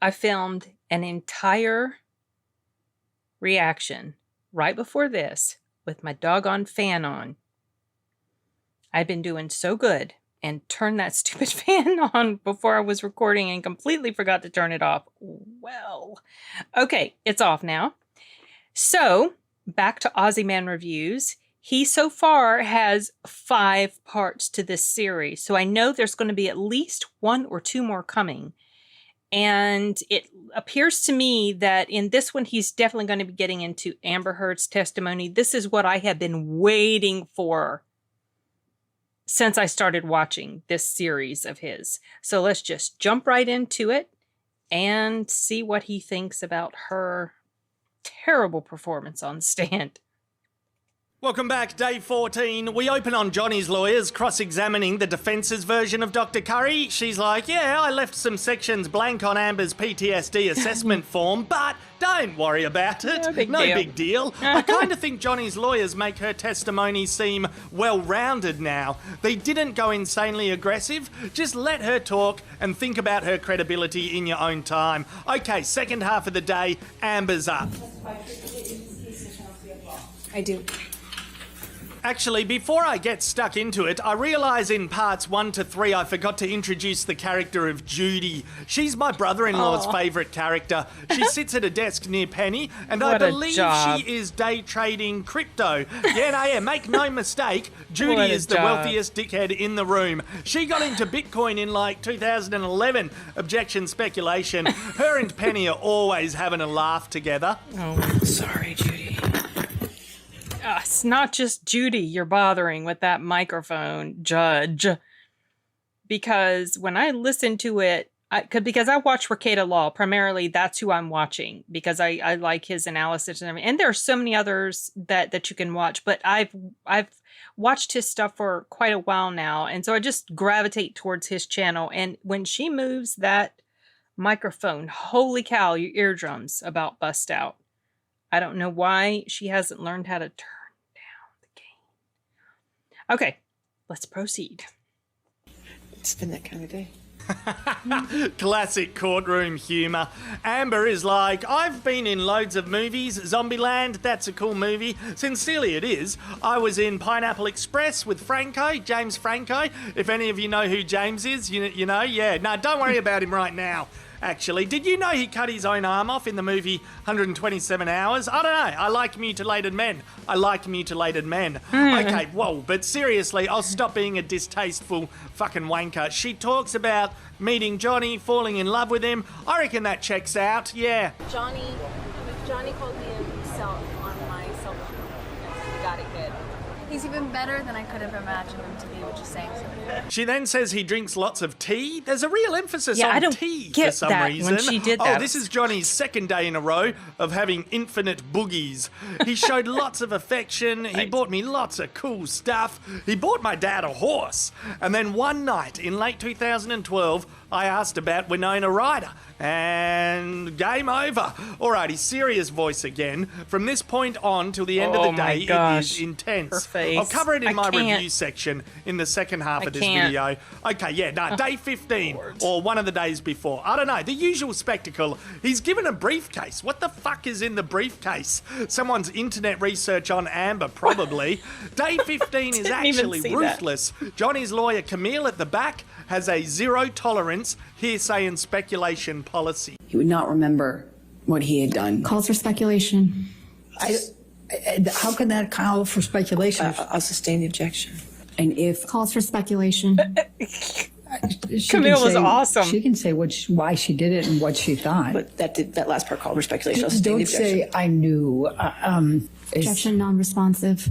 I filmed an entire reaction right before this with my doggone fan on. I'd been doing so good and turned that stupid fan on before I was recording and completely forgot to turn it off. Well, okay, it's off now. So, back to Ozzy Man Reviews. He so far has 5 parts to this series, so I know there's going to be at least 1 or 2 more coming. And it appears to me that in this one, he's definitely going to be getting into Amber Heard's testimony. This is what I have been waiting for since I started watching this series of his. So let's just jump right into it and see what he thinks about her terrible performance on stand. Welcome back, day 14. We open on Johnny's lawyers cross-examining the defence's version of Dr. Curry. She's like, yeah, I left some sections blank on Amber's PTSD assessment form, but don't worry about it. No big deal. I kind of think Johnny's lawyers make her testimony seem well-rounded now. They didn't go insanely aggressive. Just let her talk and think about her credibility in your own time. Okay, second half of the day, Amber's up. I do. Actually, before I get stuck into it, I realise in parts 1 to 3 I forgot to introduce the character of Judy. She's my brother-in-law's favourite character. She sits at a desk near Penny, and I believe she is day trading crypto. Yeah, make no mistake, Judy is the wealthiest dickhead in the room. She got into Bitcoin in like 2011. Objection, speculation. Her and Penny are always having a laugh together. Oh, sorry, Judy. It's not just Judy you're bothering with that microphone, Judge. Because when I listen to it, because I watch Wakanda Law, primarily that's who I'm watching. Because I like his analysis and everything. And there are so many others that you can watch. But I've watched his stuff for quite a while now. And so I just gravitate towards his channel. And when she moves that microphone, holy cow, your eardrums about bust out. I don't know why she hasn't learned how to turn down the gain. Okay, let's proceed. It's been that kind of day. Classic courtroom humour. Amber is like, I've been in loads of movies. Zombieland, that's a cool movie. Sincerely, it is. I was in Pineapple Express with Franco, James Franco. If any of you know who James is, you know, yeah. No, don't worry about him right now. Actually, did you know he cut his own arm off in the movie 127 Hours? I don't know. I like mutilated men. Okay, whoa, but seriously, I'll stop being a distasteful fucking wanker. She talks about meeting Johnny, falling in love with him. I reckon that checks out, yeah. Johnny called me himself on my cell phone. You got it, kid. He's even better than I could have imagined him to be, which is saying something. She then says he drinks lots of tea. There's a real emphasis on I don't tea get for some that reason. when she did that. Oh, this is Johnny's second day in a row of having infinite boogies. He showed lots of affection. He bought me lots of cool stuff. He bought my dad a horse. And then one night in late 2012, I asked about Winona Ryder, and game over. Alrighty, serious voice again. From this point on till the end of the day, it is intense. I'll cover it in my review section in the second half of this video. Okay, yeah, day 15, or one of the days before. I don't know, the usual spectacle. He's given a briefcase. What the fuck is in the briefcase? Someone's internet research on Amber, probably. Day 15 is actually ruthless. Johnny's lawyer, Camille, at the back, has a zero tolerance hearsay and speculation policy. He would not remember what he had done. Calls for speculation. How can that call for speculation? I'll sustain the objection. And if... Calls for speculation. Camille was awesome. She can say why she did it and what she thought. But that last part called for speculation. I'll sustain the objection. Don't say, I knew. Objection non-responsive.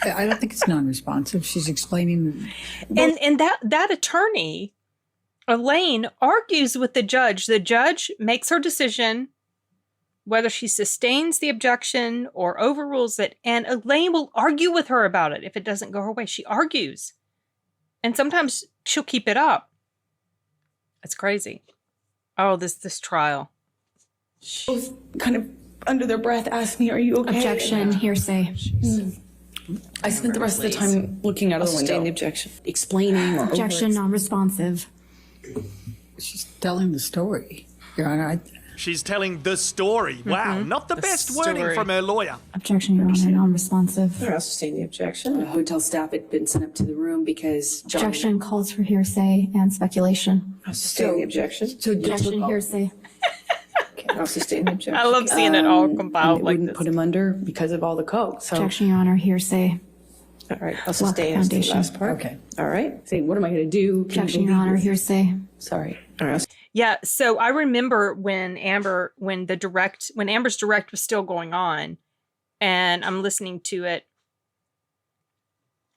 I don't think it's non-responsive. She's explaining. And that attorney, Elaine, argues with the judge. The judge makes her decision whether she sustains the objection or overrules it. And Elaine will argue with her about it if it doesn't go her way. She argues. And sometimes she'll keep it up. It's crazy. Oh, this trial. Both kind of under their breath asked me, are you okay? Objection, hearsay. I spent the rest of the time looking out of the window. The objection. Explaining or objection non-responsive. She's telling the story, Your Honor. She's telling the story. Wow, not the best wording story. from her lawyer. Objection, Your Honor, non-responsive. I'll sustain the objection. Hotel staff had been sent up to the room because Johnny... Objection calls for hearsay and speculation. I'll sustain the objection. So Objection, hearsay. Okay, I'll sustain the objection. I love seeing it all and compiled it like wouldn't this. put him under because of all the coke. So, Objection, Your Honor, hearsay. All right, I'll sustain as to the Foundation. last part. Okay. All right. saying, what am I going to do? Can you Objection, Your believe Honor, this? hearsay. Sorry. All right. Yeah, so I remember when Amber's direct was still going on, and I'm listening to it,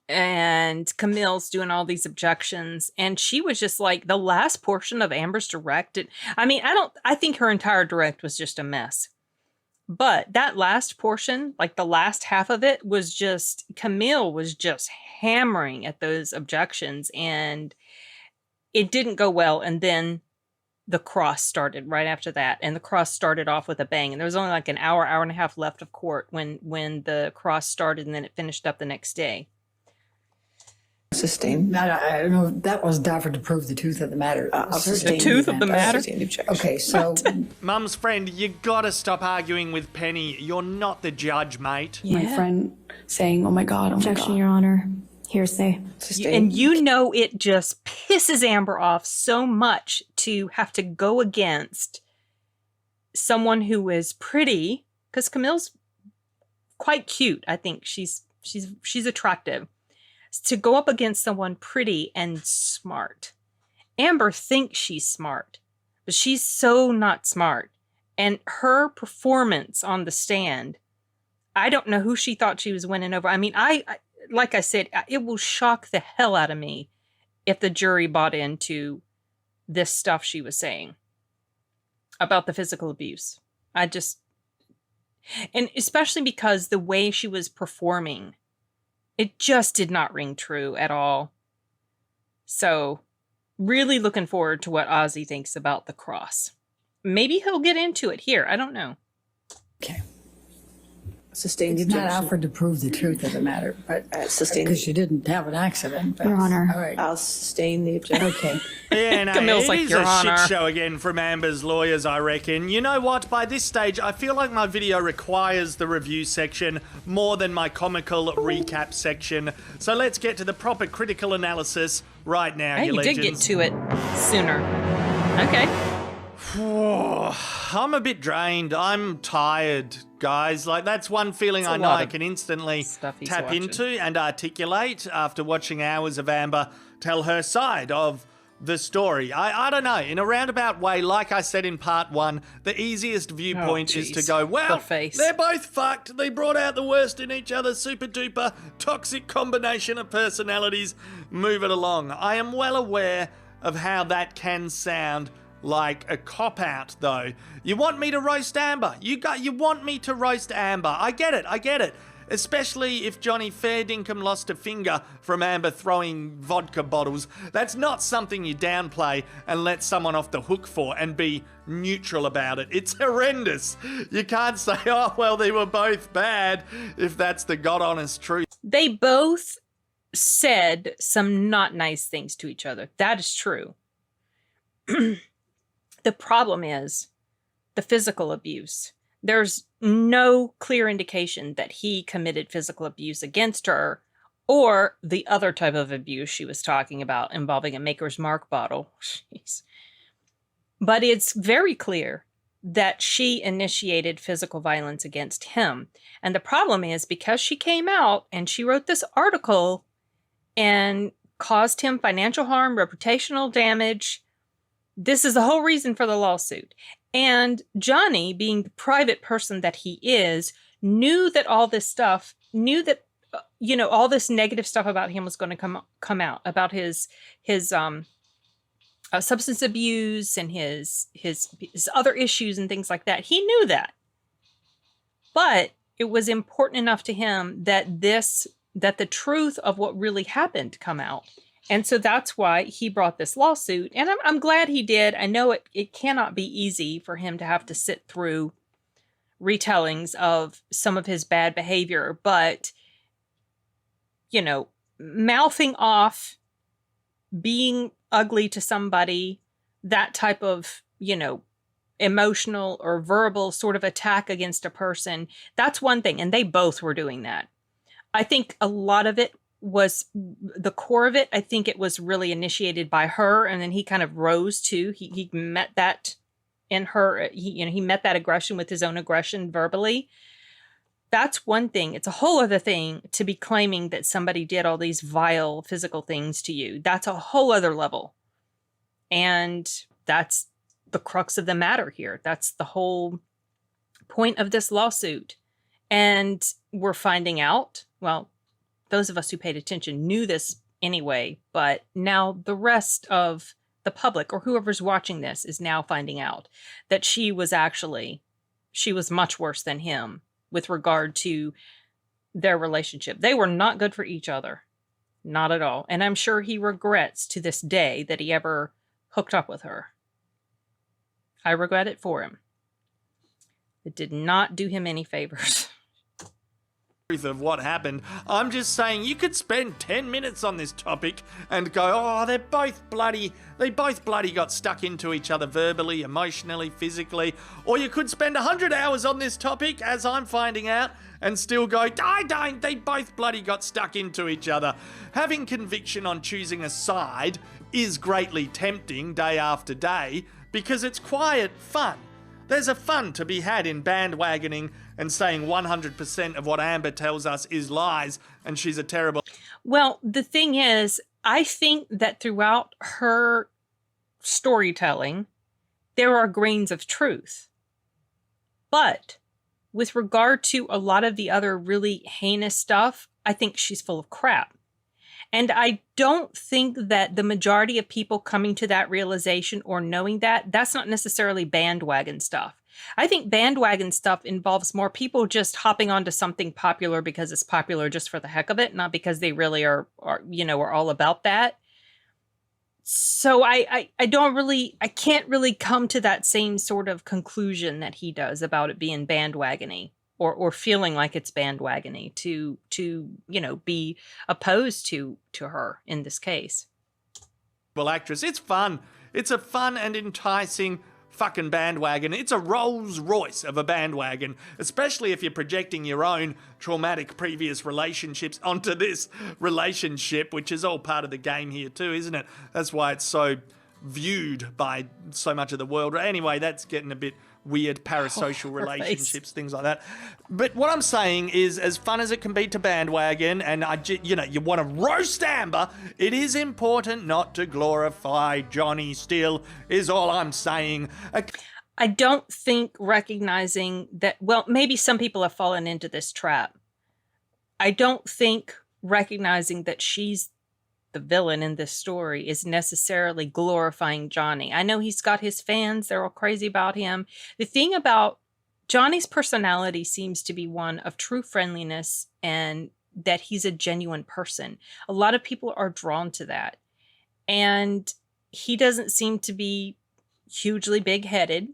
and Camille's doing all these objections, and she was just like, the last portion of Amber's direct, I think her entire direct was just a mess. But that last portion, like the last half of it, was just, Camille was just hammering at those objections, and it didn't go well. And then the cross started right after that, and the cross started off with a bang. And there was only like an hour and a half left of court when the cross started, and then it finished up the next day. Sustain. I don't know. That wasn't offered to prove the truth of the matter. I'll sustain The tooth of the I'll matter? sustain the objection. Okay, so Mum's friend, you gotta stop arguing with Penny. You're not the judge, mate. My friend saying, oh my God, oh my Objection, God. Your Honor, hearsay. Sustain. And you know it just pisses Amber off so much to have to go against someone who is pretty, because Camille's quite cute. I think she's attractive. To go up against someone pretty and smart. Amber thinks she's smart, but she's so not smart. And her performance on the stand, I don't know who she thought she was winning over. I mean, I like I said, it will shock the hell out of me if the jury bought into this stuff she was saying about the physical abuse. And especially because the way she was performing, it just did not ring true at all. So, really looking forward to what Ozzy thinks about the cross. Maybe he'll get into it here. I don't know. okay, Sustain the it's not objection. offered to prove the truth of the matter, but Sustain. because she didn't have an accident. But, Your Honor. All right. I'll sustain the objection. Okay. Yeah, no, Camille's it like, is Your a Honor. shit show again from Amber's lawyers, I reckon. You know what? By this stage, I feel like my video requires the review section more than my comical recap section. So let's get to the proper critical analysis right now, Hey, you you did get legends. to it sooner. Okay. I'm a bit drained. I'm tired, guys. Like, that's one feeling I know lot I of can instantly stuff he's tap watching. into and articulate after watching hours of Amber tell her side of the story. I don't know. In a roundabout way, like I said in part one, the easiest viewpoint is to jeez. go, well, Her face. they're both fucked. They brought out the worst in each other. Super duper toxic combination of personalities. Move it along. I am well aware of how that can sound like a cop-out, though. You want me to roast Amber. You want me to roast Amber. I get it. Especially if Johnny Fairdincum lost a finger from Amber throwing vodka bottles. That's not something you downplay and let someone off the hook for and be neutral about it. It's horrendous. You can't say, oh, well, they were both bad, if that's the God-honest truth. They both said some not nice things to each other. That is true. The problem is the physical abuse. There's no clear indication that he committed physical abuse against her or the other type of abuse she was talking about involving a Maker's Mark bottle. Jeez. But it's very clear that she initiated physical violence against him. And the problem is because she came out and she wrote this article and caused him financial harm, reputational damage. This is the whole reason for the lawsuit. And Johnny, being the private person that he is, knew that all this stuff, all this negative stuff about him was going to come out, about his substance abuse and his other issues and things like that. He knew that. But it was important enough to him that the truth of what really happened come out. And so that's why he brought this lawsuit. And I'm glad he did. I know it cannot be easy for him to have to sit through retellings of some of his bad behavior. But, mouthing off, being ugly to somebody, that type of, emotional or verbal sort of attack against a person, that's one thing. And they both were doing that. I think a lot of it was the core of it. I think it was really initiated by her. And then he kind of rose to, he met that in her, he met that aggression with his own aggression verbally. That's one thing. It's a whole other thing to be claiming that somebody did all these vile physical things to you. That's a whole other level. And that's the crux of the matter here. That's the whole point of this lawsuit. And we're finding out, well, those of us who paid attention knew this anyway, but now the rest of the public or whoever's watching this is now finding out that she was much worse than him with regard to their relationship. They were not good for each other. Not at all. And I'm sure he regrets to this day that he ever hooked up with her. I regret it for him. It did not do him any favors. Of what happened. I'm just saying you could spend 10 minutes on this topic and go, oh, they both bloody got stuck into each other verbally, emotionally, physically. Or you could spend 100 hours on this topic, as I'm finding out, and still go, they both bloody got stuck into each other. Having conviction on choosing a side is greatly tempting day after day because it's quiet fun. There's a fun to be had in bandwagoning and saying 100% of what Amber tells us is lies and she's a terrible... Well, the thing is, I think that throughout her storytelling, there are grains of truth. But with regard to a lot of the other really heinous stuff, I think she's full of crap. And I don't think that the majority of people coming to that realization or knowing that, that's not necessarily bandwagon stuff. I think bandwagon stuff involves more people just hopping onto something popular because it's popular just for the heck of it, not because they really are all about that. So I can't really come to that same sort of conclusion that he does about it being bandwagony. Or feeling like it's bandwagony to be opposed to her in this case. Well, actress, it's fun. It's a fun and enticing fucking bandwagon. It's a Rolls Royce of a bandwagon, especially if you're projecting your own traumatic previous relationships onto this relationship, which is all part of the game here too, isn't it? That's why it's so viewed by so much of the world. Anyway, that's getting a bit weird, parasocial relationships, things like that. But what I'm saying is, as fun as it can be to bandwagon, and you want to roast Amber, it is important not to glorify Johnny still, is all I'm saying. I don't think recognizing that, well, maybe some people have fallen into this trap. I don't think recognizing that she's the villain in this story is necessarily glorifying Johnny. I know he's got his fans. They're all crazy about him. The thing about Johnny's personality seems to be one of true friendliness and that he's a genuine person. A lot of people are drawn to that. And he doesn't seem to be hugely big-headed.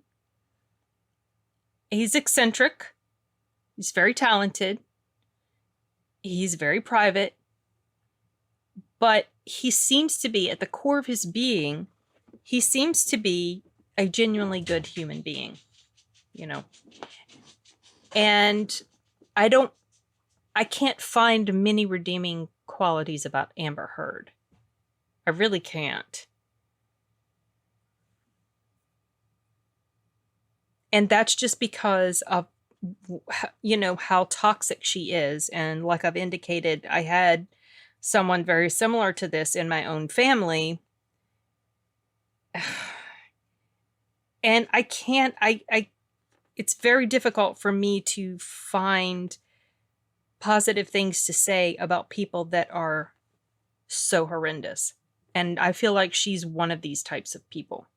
He's eccentric. He's very talented. He's very private. But he seems to be, at the core of his being, he seems to be a genuinely good human being, And I can't find many redeeming qualities about Amber Heard. I really can't. And that's just because of, how toxic she is. And like I've indicated, I had someone very similar to this in my own family. And it's very difficult for me to find positive things to say about people that are so horrendous. And I feel like she's one of these types of people.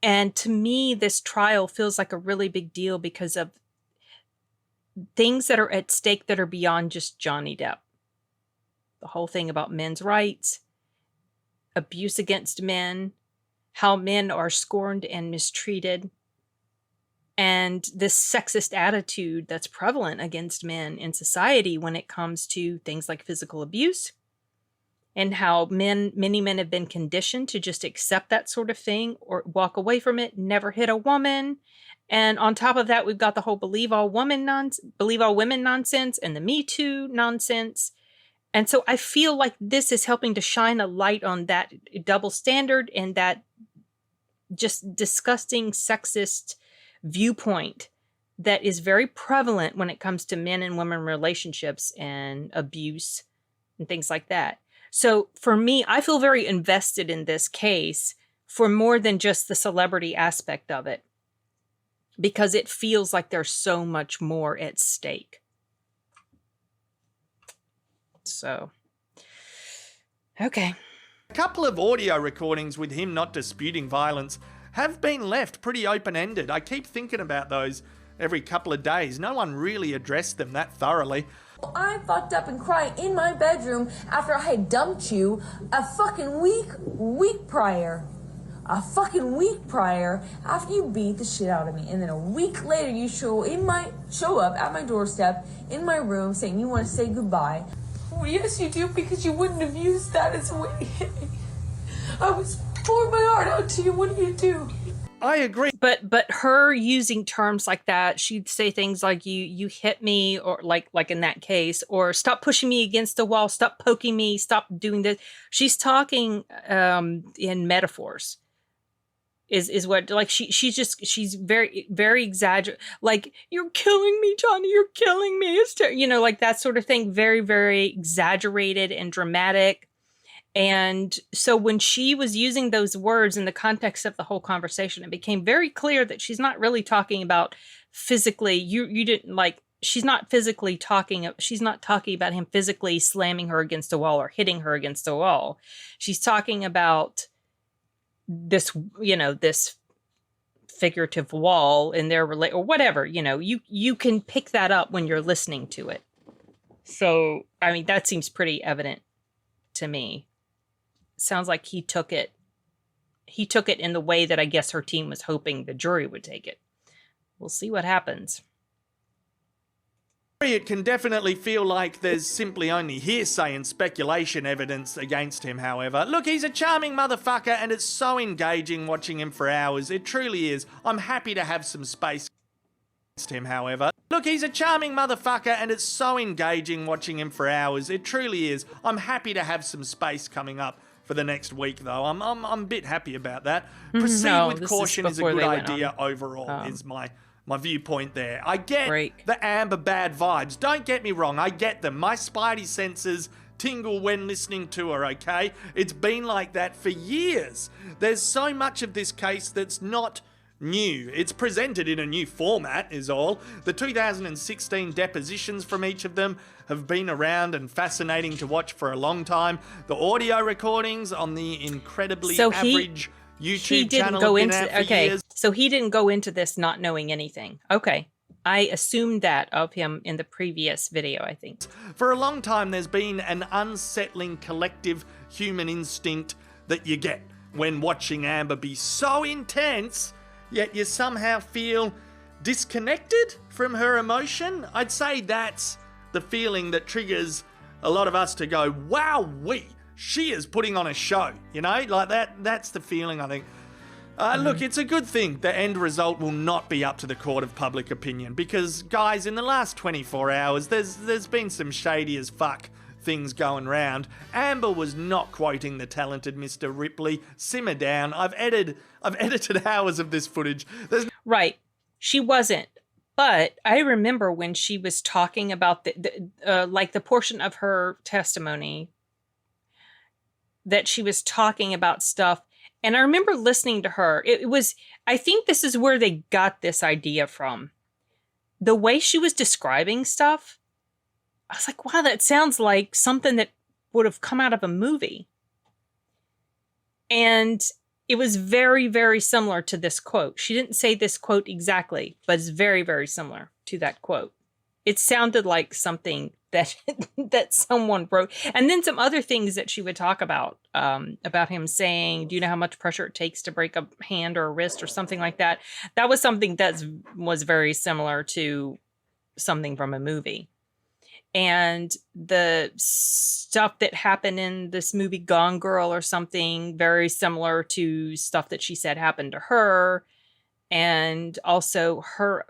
And to me, this trial feels like a really big deal because of things that are at stake that are beyond just Johnny Depp. The whole thing about men's rights, abuse against men, how men are scorned and mistreated, and this sexist attitude that's prevalent against men in society when it comes to things like physical abuse and how many men have been conditioned to just accept that sort of thing or walk away from it, never hit a woman. And on top of that, we've got the whole believe all women nonsense and the Me Too nonsense. And so I feel like this is helping to shine a light on that double standard and that just disgusting sexist viewpoint that is very prevalent when it comes to men and women relationships and abuse and things like that. So for me, I feel very invested in this case for more than just the celebrity aspect of it, because it feels like there's so much more at stake. So, okay. A couple of audio recordings with him not disputing violence have been left pretty open-ended. I keep thinking about those every couple of days. No one really addressed them that thoroughly. I fucked up and cried in my bedroom after I had dumped you a fucking week prior. A fucking week prior after you beat the shit out of me. And then a week later you show up at my doorstep in my room saying you want to say goodbye. Well, yes you do, because you wouldn't have used that as a way to hit me. I was pouring my heart out to you. What do you do? I agree. But her using terms like that, she'd say things like you hit me, or like in that case, or stop pushing me against the wall, stop poking me, stop doing this. She's talking in metaphors. Is what, like, she's very, very exaggerated. Like, you're killing me, Johnny, you're killing me. It's like that sort of thing. Very, very exaggerated and dramatic. And so when she was using those words in the context of the whole conversation, it became very clear that she's not really talking about physically. You didn't like, she's not talking about him physically slamming her against a wall or hitting her against a wall. She's talking about this, this figurative wall in their or whatever, you can pick that up when you're listening to it. So, I mean, that seems pretty evident to me. Sounds like he took it in the way that I guess her team was hoping the jury would take it. We'll see what happens. It can definitely feel like there's simply only hearsay and speculation evidence against him, however. Look, he's a charming motherfucker and it's so engaging watching him for hours. It truly is. I'm happy to have some space against him, however. Look, he's a charming motherfucker and it's so engaging watching him for hours. It truly is. I'm happy to have some space coming up for the next week, though. I'm a bit happy about that. Proceed with caution is a good idea overall, is my viewpoint there. I get the Amber bad vibes. Don't get me wrong, I get them. My spidey senses tingle when listening to her, okay? It's been like that for years. There's so much of this case that's not new. It's presented in a new format, is all. The 2016 depositions from each of them have been around and fascinating to watch for a long time. The audio recordings on the incredibly average YouTube channel have been out for years. So he didn't go into this not knowing anything. Okay. I assumed that of him in the previous video, I think. For a long time, there's been an unsettling collective human instinct that you get when watching Amber be so intense, yet you somehow feel disconnected from her emotion. I'd say that's the feeling that triggers a lot of us to go, wow, she is putting on a show, like that. That's the feeling, I think. Look, it's a good thing the end result will not be up to the court of public opinion, because, guys, in the last 24 hours, there's been some shady as fuck things going round. Amber was not quoting the talented Mr. Ripley. Simmer down. I've edited hours of this footage. Right. She wasn't. But I remember when she was talking about the portion of her testimony that she was talking about stuff. And I remember listening to her. I think this is where they got this idea from. The way she was describing stuff, I was like, wow, that sounds like something that would have come out of a movie. And it was very, very similar to this quote. She didn't say this quote exactly, but it's very, very similar to that quote. It sounded like something that that someone wrote. And then some other things that she would talk about him saying, do you know how much pressure it takes to break a hand or a wrist or something like that? That was something that was very similar to something from a movie. and the stuff that happened in this movie Gone Girl or something very similar to stuff that she said happened to her. And also her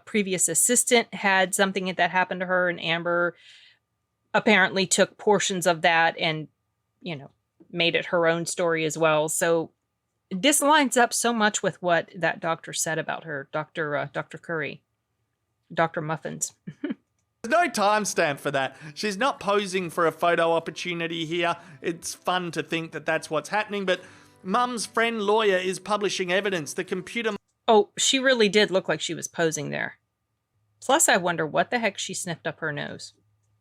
previous assistant had something that happened to her, and Amber apparently took portions of that and, you know, made it her own story as well. So this lines up so much with what that doctor said about her, Dr. Curry, Dr. Muffins. There's no timestamp for that. She's not posing for a photo opportunity here. It's fun to think that that's what's happening, but Mum's friend lawyer is publishing evidence. The computer... Oh, she really did look like she was posing there. Plus, I wonder what the heck she sniffed up her nose.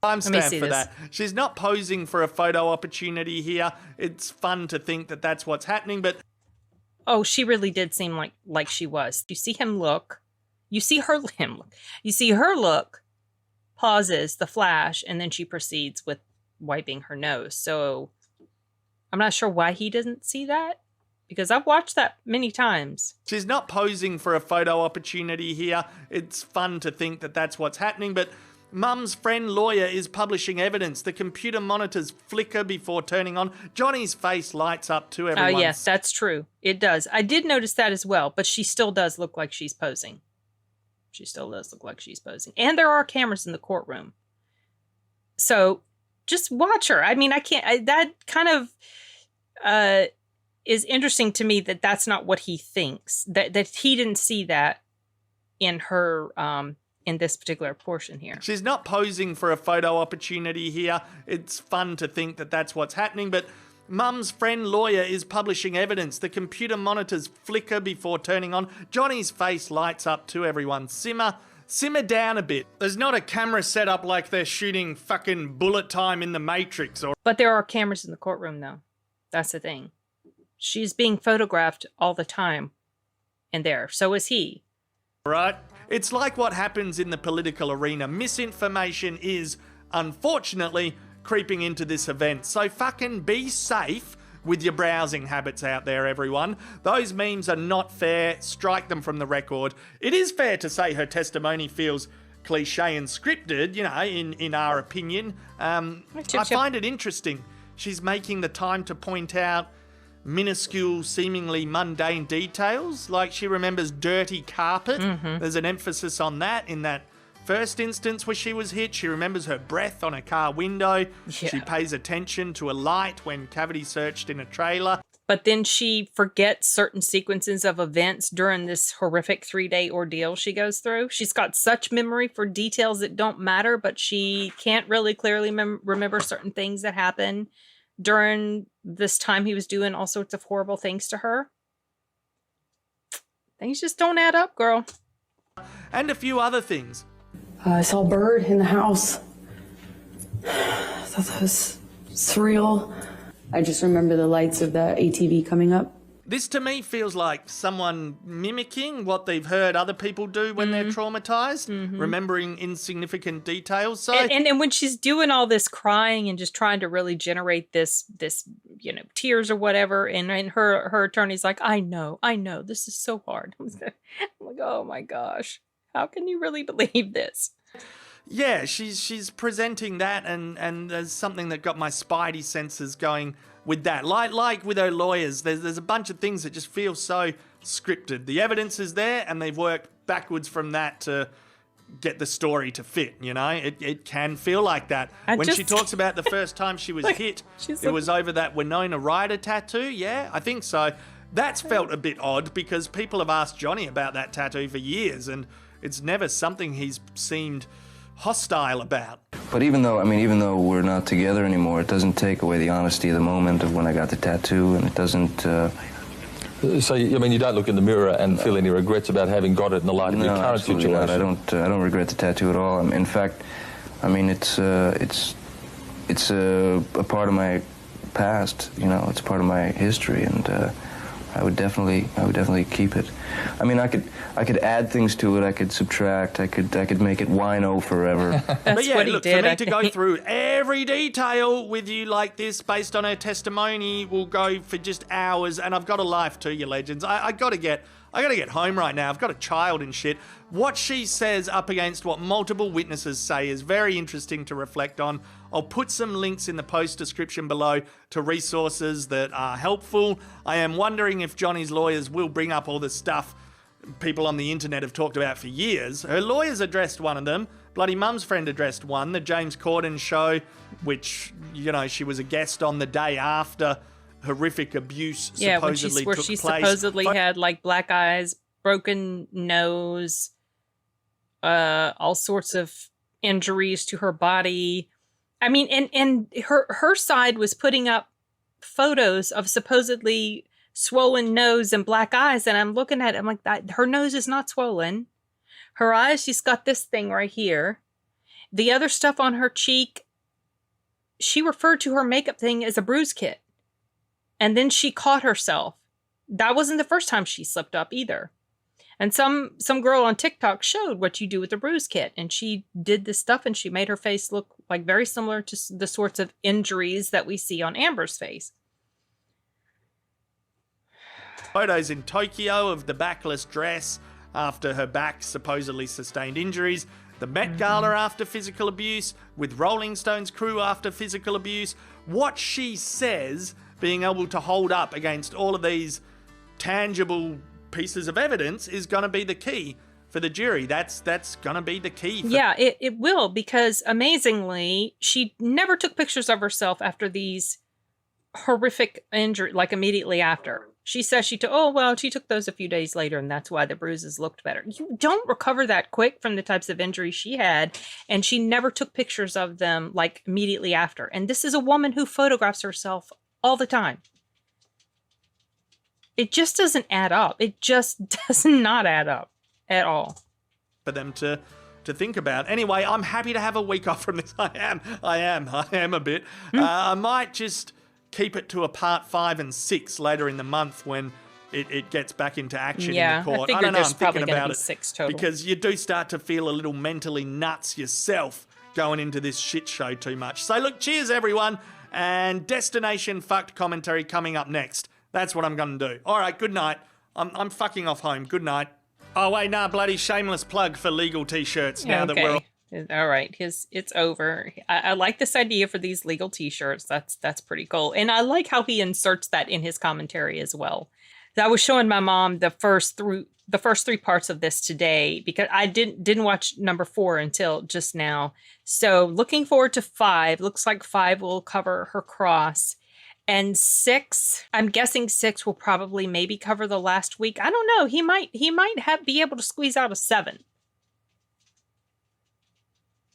Timestamp for that. She's not posing for a photo opportunity here. It's fun to think that that's what's happening, but... Oh, she really did seem like she was. You see him look. You see her him look. You see her look. Pauses the flash, and then she proceeds with wiping her nose. So I'm not sure why he doesn't see that, because I've watched that many times. She's not posing for a photo opportunity here. It's fun to think that that's what's happening, but Mum's friend lawyer is publishing evidence. The computer monitors flicker before turning on. Johnny's face lights up to everyone. Oh, yes, that's true. It does. I did notice that as well, but she still does look like she's posing. She still does look like she's posing. And there are cameras in the courtroom. So just watch her. I mean, that kind of is interesting to me that that's not what he thinks. That he didn't see that in her, in this particular portion here. She's not posing for a photo opportunity here. It's fun to think that that's what's happening, but Mum's friend lawyer is publishing evidence. The computer monitors flicker before turning on. Johnny's face lights up to everyone. Simmer down a bit. There's not a camera set up like they're shooting fucking bullet time in the Matrix or... But there are cameras in the courtroom, though. That's the thing. She's being photographed all the time in there. So is he. Right? It's like what happens in the political arena. Misinformation is, unfortunately, creeping into this event. So fucking be safe with your browsing habits out there, everyone. Those memes are not fair. Strike them from the record. It is fair to say her testimony feels cliche and scripted, you know, in our opinion. I find it interesting. She's making the time to point out minuscule, seemingly mundane details. Like she remembers dirty carpet. There's an emphasis on that in that first instance where she was hit. She remembers her breath on a car window. Yeah. She pays attention to a light when cavity searched in a trailer. But then she forgets certain sequences of events during this horrific 3-day ordeal she goes through. She's got such memory for details that don't matter, but she can't really clearly remember certain things that happen during this time he was doing all sorts of horrible things to her. Things just don't add up, girl. And a few other things. I saw a bird in the house. I thought that was surreal. I just remember the lights of the ATV coming up. This to me feels like someone mimicking what they've heard other people do when they're traumatized, remembering insignificant details. So and when she's doing all this crying and just trying to really generate this you know, tears or whatever, and her attorney's like, I know, this is so hard. I'm like, oh my gosh, how can you really believe this? Yeah, she's presenting that, and there's something that got my spidey senses going with that. Like with her lawyers, there's a bunch of things that just feel so scripted. The evidence is there, and they've worked backwards from that to get the story to fit, you know? It can feel like that. When she talks about the first time she was hit, it was over that Winona Ryder tattoo, yeah? I think so. That's felt a bit odd, because people have asked Johnny about that tattoo for years, and it's never something he's seemed hostile about. But even though we're not together anymore, it doesn't take away the honesty of the moment of when I got the tattoo, and it doesn't... So, I mean, you don't look in the mirror and feel any regrets about having got it in the light of your current situation? Not. I don't regret the tattoo at all. In fact, I mean, it's a part of my past, you know, it's part of my history, and I would definitely keep it. I mean, I could add things to it. I could subtract. I could make it wino forever. But yeah, what he look, did, for I me to go think. through every detail with you like this based on her testimony will go for just hours, and I've got a life too, you legends. I gotta get home right now. I've got a child and shit. What she says up against what multiple witnesses say is very interesting to reflect on. I'll put some links in the post description below to resources that are helpful. I am wondering if Johnny's lawyers will bring up all the stuff people on the internet have talked about for years. Her lawyers addressed one of them. Bloody Mum's friend addressed one, the James Corden show, which, you know, she was a guest on the day after horrific abuse supposedly where took she place. supposedly had like black eyes, broken nose, all sorts of injuries to her body. I mean, and her side was putting up photos of supposedly swollen nose and black eyes, and I'm looking at it, I'm like, her nose is not swollen. Her eyes, she's got this thing right here. The other stuff on her cheek, she referred to her makeup thing as a bruise kit. And then she caught herself. That wasn't the first time she slipped up either. And some girl on TikTok showed what you do with a bruise kit. And she did this stuff and she made her face look like very similar to the sorts of injuries that we see on Amber's face. Photos in Tokyo of the backless dress after her back supposedly sustained injuries. The Met Gala after physical abuse. With Rolling Stones crew after physical abuse. What she says being able to hold up against all of these tangible pieces of evidence is going to be the key for the jury. That's going to be the key. Yeah, it will, because amazingly, she never took pictures of herself after these horrific injuries, like immediately after. She says she took those a few days later, and that's why the bruises looked better. You don't recover that quick from the types of injuries she had, and she never took pictures of them like immediately after. And this is a woman who photographs herself all the time. It just doesn't add up. It just does not add up at all. For them to think about. Anyway, I'm happy to have a week off from this. I am a bit. I might just keep it to a part 5 and 6 later in the month when it gets back into action in the court. I don't know, there's I'm thinking probably about be it 6 total. because you do start to feel a little mentally nuts yourself going into this shit show too much. So look, cheers everyone, and Destination Fucked commentary coming up next. That's what I'm going to do. All right, good night. I'm fucking off home. Good night. Oh, wait, nah, bloody shameless plug for legal t-shirts now that we're... All right, it's over. I like this idea for these legal t-shirts. That's pretty cool. And I like how he inserts that in his commentary as well. I was showing my mom the first 3 parts of this today because I didn't watch number 4 until just now. So looking forward to 5. Looks like 5 will cover her cross. And 6, I'm guessing 6 will probably maybe cover the last week. I don't know. He might be able to squeeze out a 7.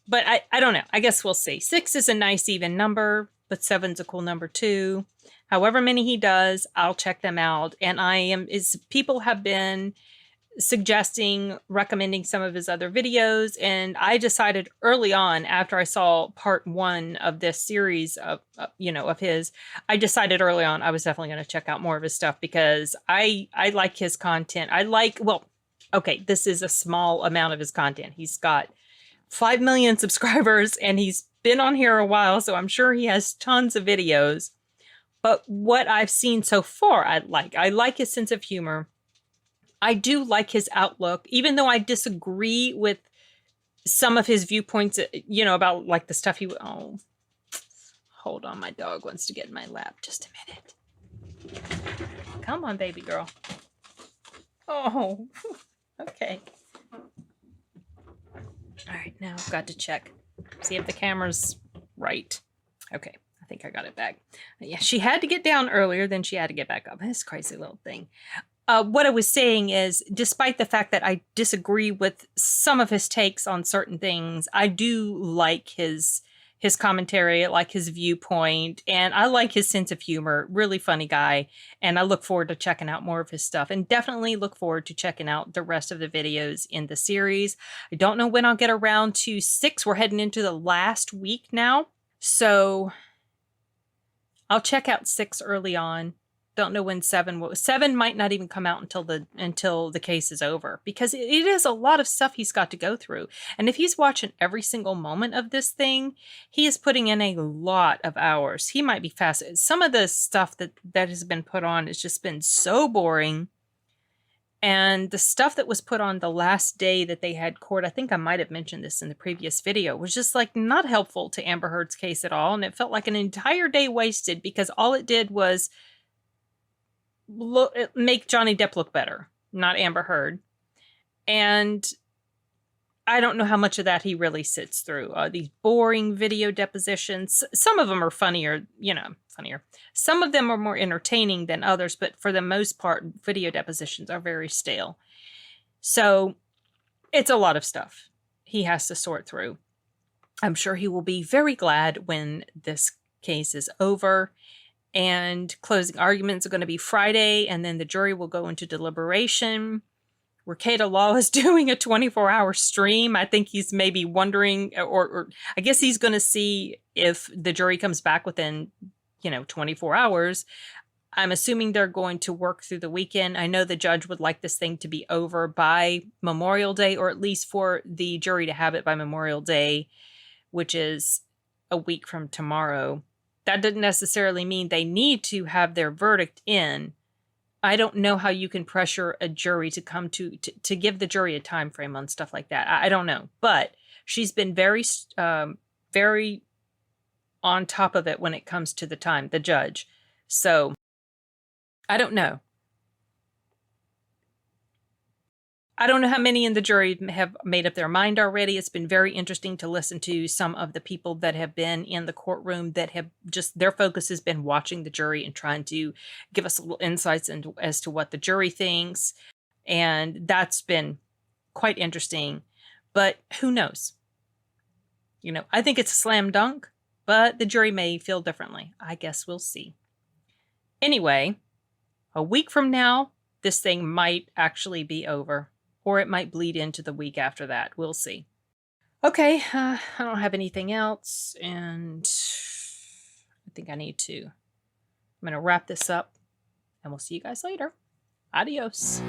But I don't know. I guess we'll see. 6 is a nice even number, but 7's a cool number too. However many he does, I'll check them out. And people have been suggesting, recommending some of his other videos. And I decided early on, after I saw part 1 of this series of his, I decided early on I was definitely going to check out more of his stuff because I like his content. This is a small amount of his content. He's got 5 million subscribers and he's been on here a while, so I'm sure he has tons of videos. But what I've seen so far, I like his sense of humor. I do like his outlook, even though I disagree with some of his viewpoints, about like the stuff hold on, my dog wants to get in my lap. Just a minute. Come on, baby girl. Oh, okay. All right, now I've got to check. See if the camera's right. Okay, I think I got it back. Yeah, she had to get down earlier, then she had to get back up. This crazy little thing. What I was saying is, despite the fact that I disagree with some of his takes on certain things, I do like his commentary, I like his viewpoint, and I like his sense of humor. Really funny guy, and I look forward to checking out more of his stuff, and definitely look forward to checking out the rest of the videos in the series. I don't know when I'll get around to 6. We're heading into the last week now, so I'll check out 6 early on. Don't know when 7 will. 7 might not even come out until the case is over, because it is a lot of stuff he's got to go through. And if he's watching every single moment of this thing, he is putting in a lot of hours. He might be fast. Some of the stuff that has been put on has just been so boring. And the stuff that was put on the last day that they had court, I think I might have mentioned this in the previous video, was just like not helpful to Amber Heard's case at all. And it felt like an entire day wasted, because all it did was make Johnny Depp look better, not Amber Heard. And I don't know how much of that he really sits through. These boring video depositions. Some of them are funnier. Some of them are more entertaining than others, but for the most part, video depositions are very stale. So it's a lot of stuff he has to sort through. I'm sure he will be very glad when this case is over. And closing arguments are going to be Friday, and then the jury will go into deliberation. Rekieta Law is doing a 24-hour stream. I think he's maybe wondering, or I guess he's going to see if the jury comes back within, 24 hours. I'm assuming they're going to work through the weekend. I know the judge would like this thing to be over by Memorial Day, or at least for the jury to have it by Memorial Day, which is a week from tomorrow. That doesn't necessarily mean they need to have their verdict in. I don't know how you can pressure a jury to come to give the jury a time frame on stuff like that. I don't know. But she's been very, very on top of it when it comes to the time, the judge. So I don't know. I don't know how many in the jury have made up their mind already. It's been very interesting to listen to some of the people that have been in the courtroom that have just, their focus has been watching the jury and trying to give us a little insights into as to what the jury thinks. And that's been quite interesting. But who knows? I think it's a slam dunk, but the jury may feel differently. I guess we'll see. Anyway, a week from now, this thing might actually be over. Or it might bleed into the week after that. We'll see. Okay, I don't have anything else, and I think I need to. I'm going to wrap this up, and we'll see you guys later. Adios.